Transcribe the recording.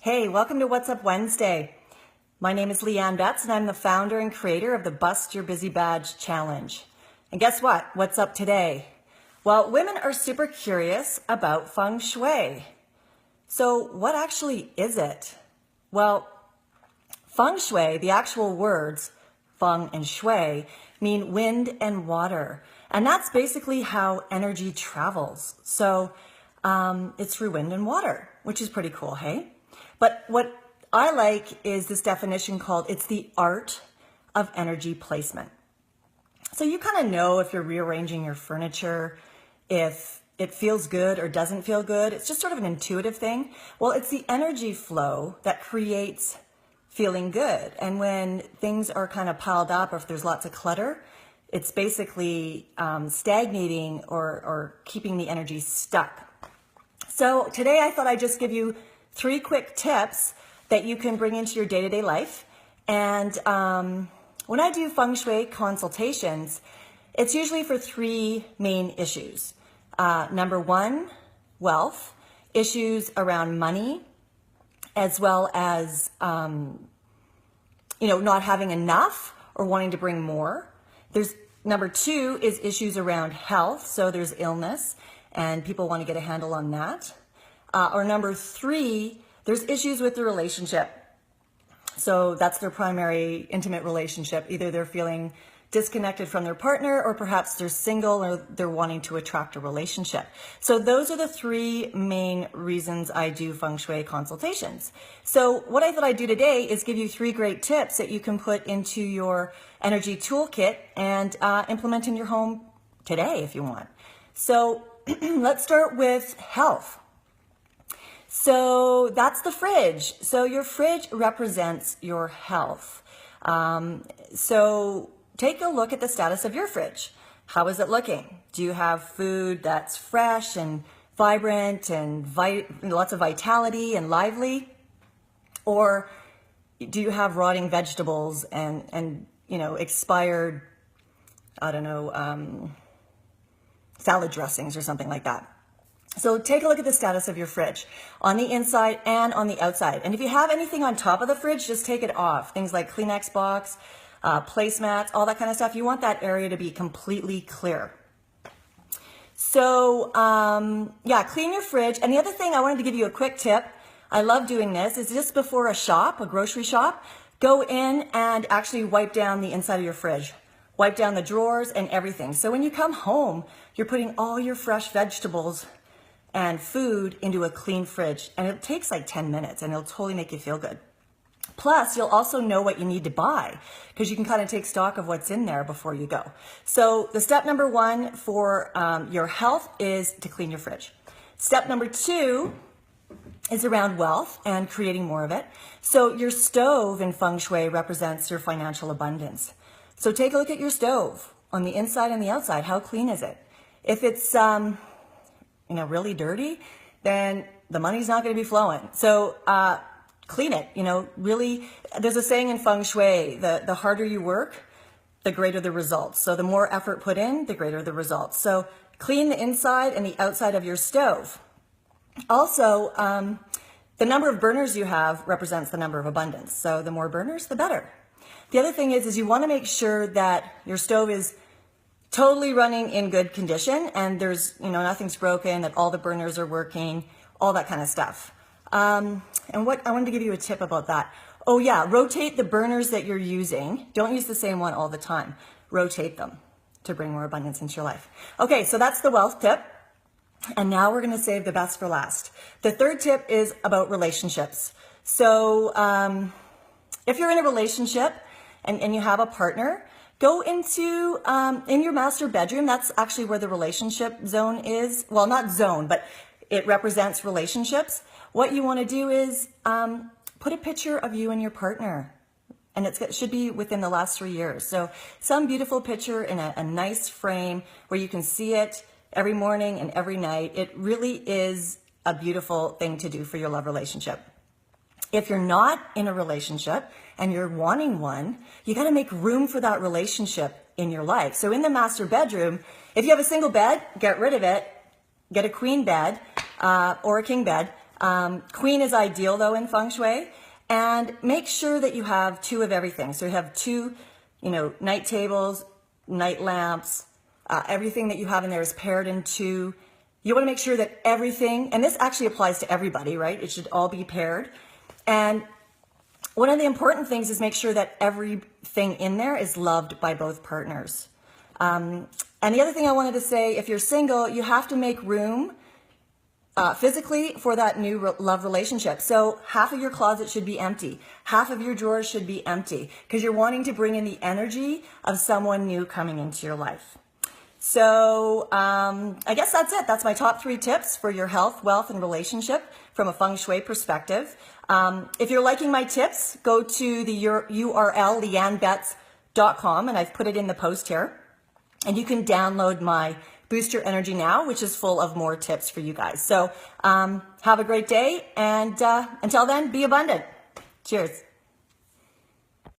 Hey, welcome to What's Up Wednesday. My name is Leigh Betts and I'm the founder and creator of the Bust Your Busy Badge Challenge. And guess what? What's up today? Well, women are super curious about Feng Shui. So what actually is it? Well, Feng Shui, the actual words Feng and Shui, mean wind and water. And that's basically how energy travels. So it's through wind and water, which is pretty cool, hey? But what I like is this definition called, it's the art of energy placement. So you kind of know if you're rearranging your furniture, if it feels good or doesn't feel good. It's just sort of an intuitive thing. Well, it's the energy flow that creates feeling good. And when things are kind of piled up or if there's lots of clutter, it's basically stagnating or keeping the energy stuck. So today I thought I'd just give you 3 quick tips that you can bring into your day-to-day life. And when I do Feng Shui consultations, it's usually for 3 main issues. Number 1, wealth, issues around money, as well as not having enough or wanting to bring more. There's number 2 is issues around health, so there's illness and people want to get a handle on that. Or number 3, there's issues with the relationship. So that's their primary intimate relationship. Either they're feeling disconnected from their partner, or perhaps they're single or they're wanting to attract a relationship. So those are the 3 main reasons I do Feng Shui consultations. So what I thought I'd do today is give you 3 great tips that you can put into your energy toolkit and implement in your home today if you want. So let's start with health. So that's the fridge. So your fridge represents your health. So take a look at the status of your fridge. How is it looking? Do you have food that's fresh and vibrant and lots of vitality and lively? Or do you have rotting vegetables and expired, salad dressings or something like that? So take a look at the status of your fridge on the inside and on the outside. And if you have anything on top of the fridge, just take it off. Things like Kleenex box, placemats, all that kind of stuff. You want that area to be completely clear. So clean your fridge. And the other thing I wanted to give you a quick tip, I love doing this, is just before a grocery shop, go in and actually wipe down the inside of your fridge. Wipe down the drawers and everything. So when you come home, you're putting all your fresh vegetables and food into a clean fridge. And it takes like 10 minutes and it'll totally make you feel good. Plus, you'll also know what you need to buy because you can kind of take stock of what's in there before you go. So the step number 1 for your health is to clean your fridge. Step number 2 is around wealth and creating more of it. So your stove in Feng Shui represents your financial abundance. So take a look at your stove on the inside and the outside. How clean is it? If it's really dirty, then the money's not going to be flowing. So clean it. Really, there's a saying in Feng Shui, the harder you work, the greater the results. So the more effort put in, the greater the results. So clean the inside and the outside of your stove. Also, the number of burners you have represents the number of abundance. So the more burners, the better. The other thing is you want to make sure that your stove is totally running in good condition and there's, nothing's broken, that all the burners are working, all that kind of stuff. And what I wanted to give you a tip about that. Oh yeah, rotate the burners that you're using. Don't use the same one all the time. Rotate them to bring more abundance into your life. Okay, so that's the wealth tip. And now we're going to save the best for last. The 3rd tip is about relationships. So if you're in a relationship and you have a partner, go into, in your master bedroom, that's actually where the relationship zone is. Well, not zone, but it represents relationships. What you want to do is put a picture of you and your partner. And it should be within the last 3 years. So some beautiful picture in a nice frame where you can see it every morning and every night. It really is a beautiful thing to do for your love relationship. If you're not in a relationship and you're wanting one, you got to make room for that relationship in your life. So in the master bedroom, if you have a single bed, get rid of it. Get a queen bed or a king bed. Queen is ideal though in Feng Shui. And make sure that you have 2 of everything. So you have 2, night tables, night lamps, everything that you have in there is paired in 2. You want to make sure that everything, and this actually applies to everybody, right? It should all be paired. And one of the important things is make sure that everything in there is loved by both partners. And the other thing I wanted to say, if you're single, you have to make room physically for that new love relationship. So half of your closet should be empty. Half of your drawers should be empty because you're wanting to bring in the energy of someone new coming into your life. So I guess that's it. That's my top 3 tips for your health, wealth, and relationship from a Feng Shui perspective. If you're liking my tips, go to the URL, leannebetts.com, and I've put it in the post here. And you can download my Boost Your Energy Now, which is full of more tips for you guys. So have a great day, and until then, be abundant. Cheers.